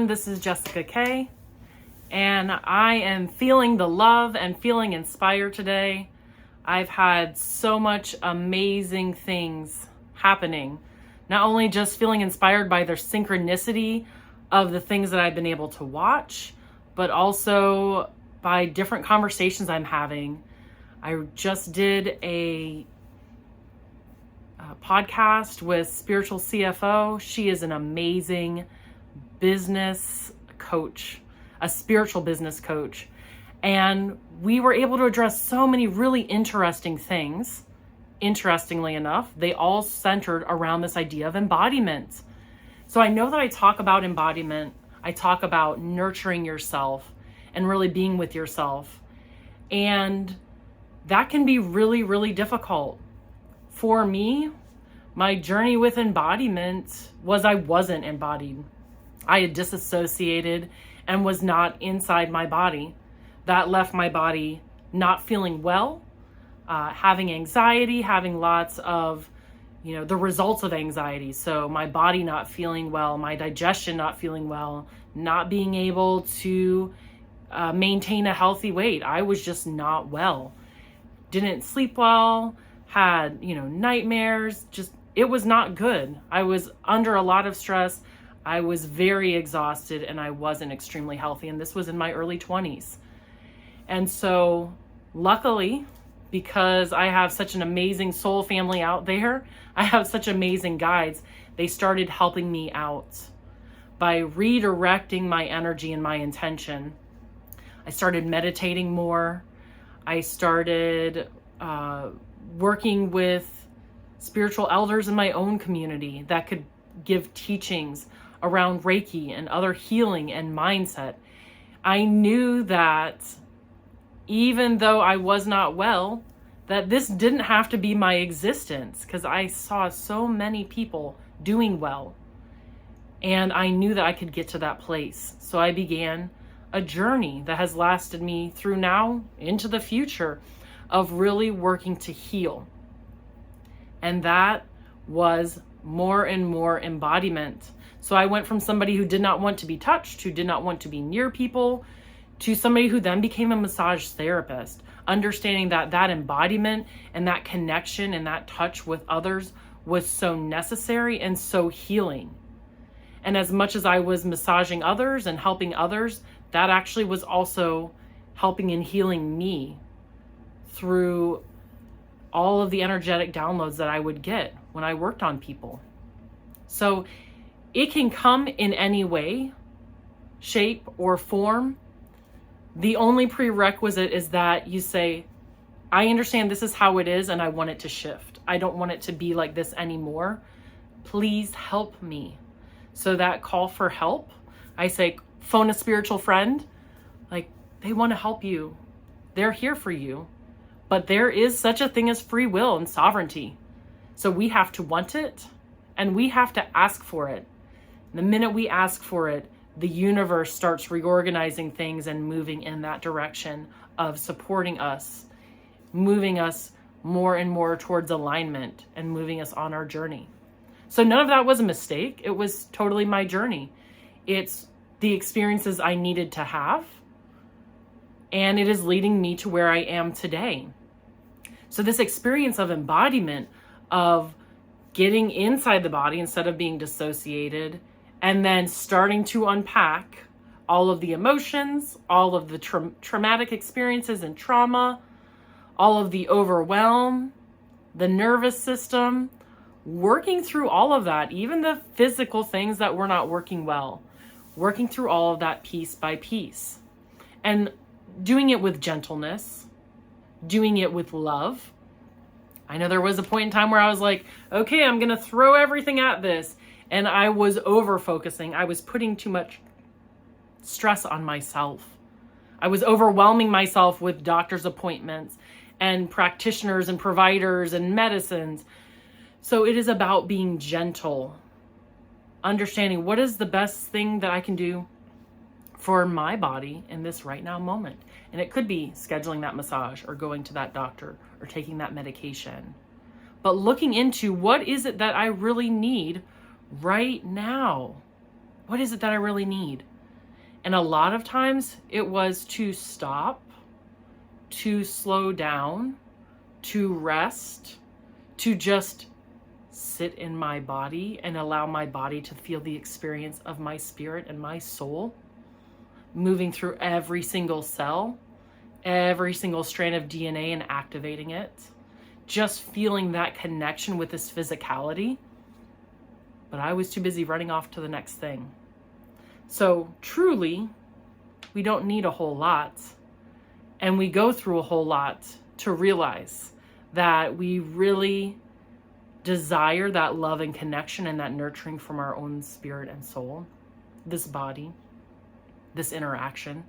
everyone, this is Jessica K, and I am feeling the love and feeling inspired today. I've had so much amazing things happening, not only just feeling inspired by the synchronicity of the things that I've been able to watch, but also by different conversations I'm having. I just did a podcast with Spiritual CFO. She is an amazing business coach, a spiritual business coach. And we were able to address so many really interesting things. Interestingly enough, they all centered around this idea of embodiment. So I know that I talk about embodiment. I talk about nurturing yourself and really being with yourself. And that can be really, really difficult. For me, my journey with embodiment was I wasn't embodied. I had disassociated and was not inside my body. That left my body not feeling well, having anxiety, having lots of, the results of anxiety. So my body not feeling well, my digestion not feeling well, not being able to maintain a healthy weight. I was just not well. Didn't sleep well, had, nightmares, it was not good. I was under a lot of stress. I was very exhausted and I wasn't extremely healthy. And this was in my early 20s. And so luckily, because I have such an amazing soul family out there, I have such amazing guides, they started helping me out by redirecting my energy and my intention. I started meditating more. I started working with spiritual elders in my own community that could give teachings around Reiki and other healing and mindset. I knew that even though I was not well, that this didn't have to be my existence, because I saw so many people doing well. And I knew that I could get to that place. So I began a journey that has lasted me through now into the future of really working to heal. And that was more and more embodiment. So I went from somebody who did not want to be touched, who did not want to be near people, to somebody who then became a massage therapist, understanding that that embodiment and that connection and that touch with others was so necessary and so healing. And as much as I was massaging others and helping others, that actually was also helping and healing me through all of the energetic downloads that I would get when I worked on people. So it can come in any way, shape, or form. The only prerequisite is that you say, I understand this is how it is and I want it to shift. I don't want it to be like this anymore. Please help me. So that call for help, I say, phone a spiritual friend. Like, they want to help you. They're here for you. But there is such a thing as free will and sovereignty. So we have to want it and we have to ask for it. The minute we ask for it, the universe starts reorganizing things and moving in that direction of supporting us, moving us more and more towards alignment and moving us on our journey. So none of that was a mistake. It was totally my journey. It's the experiences I needed to have, and it is leading me to where I am today. So this experience of embodiment, of getting inside the body instead of being dissociated, and then starting to unpack all of the emotions, all of the traumatic experiences and trauma, all of the overwhelm, the nervous system, working through all of that, even the physical things that were not working well, working through all of that piece by piece, and doing it with gentleness, doing it with love. I know there was a point in time where I was like, okay, I'm going to throw everything at this. And I was over-focusing. I was putting too much stress on myself. I was overwhelming myself with doctor's appointments and practitioners and providers and medicines. So it is about being gentle, understanding what is the best thing that I can do for my body in this right now moment. And it could be scheduling that massage or going to that doctor or taking that medication. But looking into what is it that I really need right now? What is it that I really need? And a lot of times it was to stop, to slow down, to rest, to just sit in my body and allow my body to feel the experience of my spirit and my soul moving through every single cell, every single strand of DNA and activating it. Just feeling that connection with this physicality. But I was too busy running off to the next thing. So truly, we don't need a whole lot. And we go through a whole lot to realize that we really desire that love and connection and that nurturing from our own spirit and soul, this body, this interaction.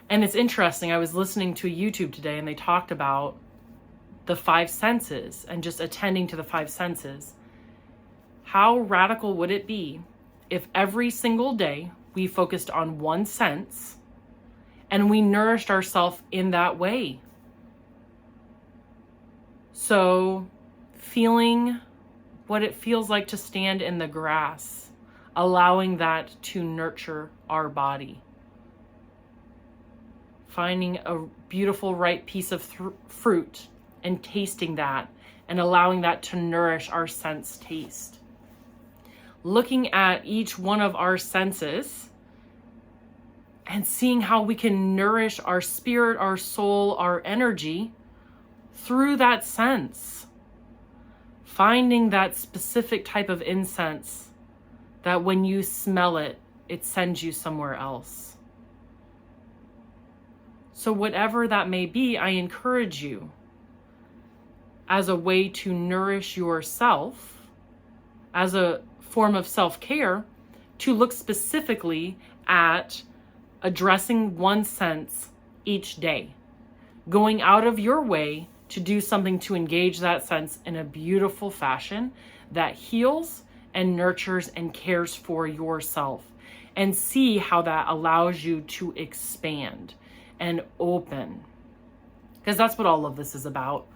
And it's interesting, I was listening to a YouTube today and they talked about the 5 senses and just attending to the 5 senses. How radical would it be if every single day we focused on one sense and we nourished ourselves in that way? So feeling what it feels like to stand in the grass, allowing that to nurture our body. Finding a beautiful ripe piece of fruit and tasting that and allowing that to nourish our sense taste. Looking at each one of our senses and seeing how we can nourish our spirit, our soul, our energy through that sense. Finding that specific type of incense that when you smell it, it sends you somewhere else. So whatever that may be, I encourage you as a way to nourish yourself, as a form of self-care, to look specifically at addressing one sense each day, going out of your way to do something to engage that sense in a beautiful fashion that heals and nurtures and cares for yourself, and see how that allows you to expand and open. Because that's what all of this is about.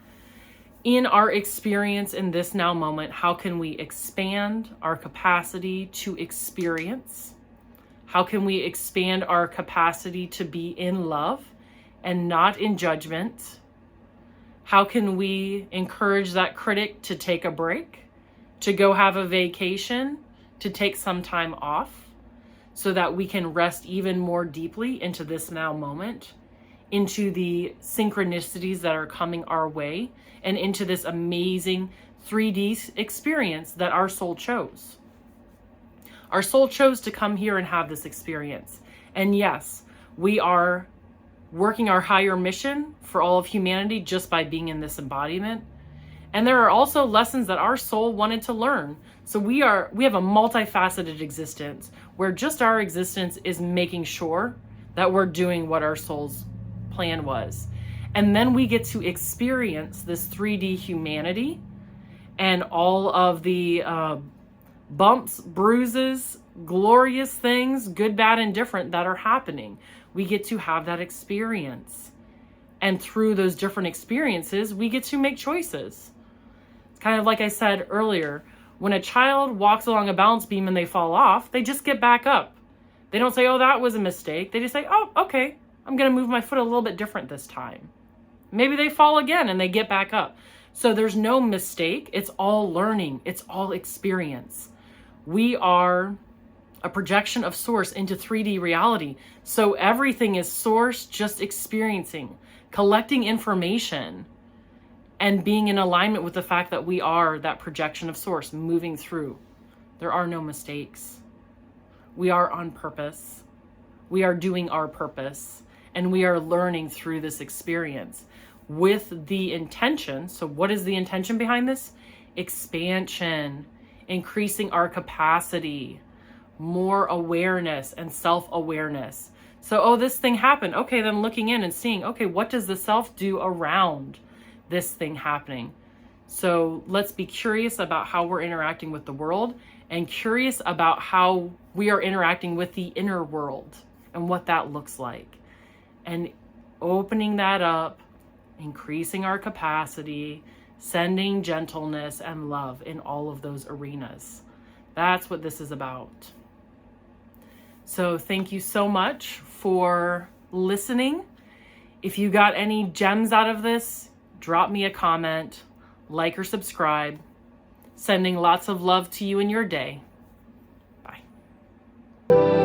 In our experience in this now moment, how can we expand our capacity to experience? How can we expand our capacity to be in love and not in judgment? How can we encourage that critic to take a break, to go have a vacation, to take some time off, so that we can rest even more deeply into this now moment, into the synchronicities that are coming our way, and into this amazing 3D experience that our soul chose. Our soul chose to come here and have this experience. And yes, we are working our higher mission for all of humanity just by being in this embodiment. And there are also lessons that our soul wanted to learn. So we have a multifaceted existence where just our existence is making sure that we're doing what our soul's plan was. And then we get to experience this 3D humanity and all of the bumps, bruises, glorious things, good, bad, and different that are happening. We get to have that experience. And through those different experiences, we get to make choices. It's kind of like I said earlier, when a child walks along a balance beam and they fall off, they just get back up. They don't say, oh, that was a mistake. They just say, oh, okay, I'm going to move my foot a little bit different this time. Maybe they fall again and they get back up. So there's no mistake. It's all learning. It's all experience. We are a projection of source into 3D reality. So everything is source, just experiencing, collecting information, and being in alignment with the fact that we are that projection of source moving through. There are no mistakes. We are on purpose. We are doing our purpose, and we are learning through this experience with the intention. So what is the intention behind this? Expansion, increasing our capacity, more awareness and self-awareness. So, oh, this thing happened. Okay, then looking in and seeing, okay, what does the self do around this thing happening? So let's be curious about how we're interacting with the world, and curious about how we are interacting with the inner world and what that looks like. And opening that up, increasing our capacity, sending gentleness and love in all of those arenas. That's what this is about. So thank you so much for listening. If you got any gems out of this, drop me a comment, like or subscribe. Sending lots of love to you in your day. Bye.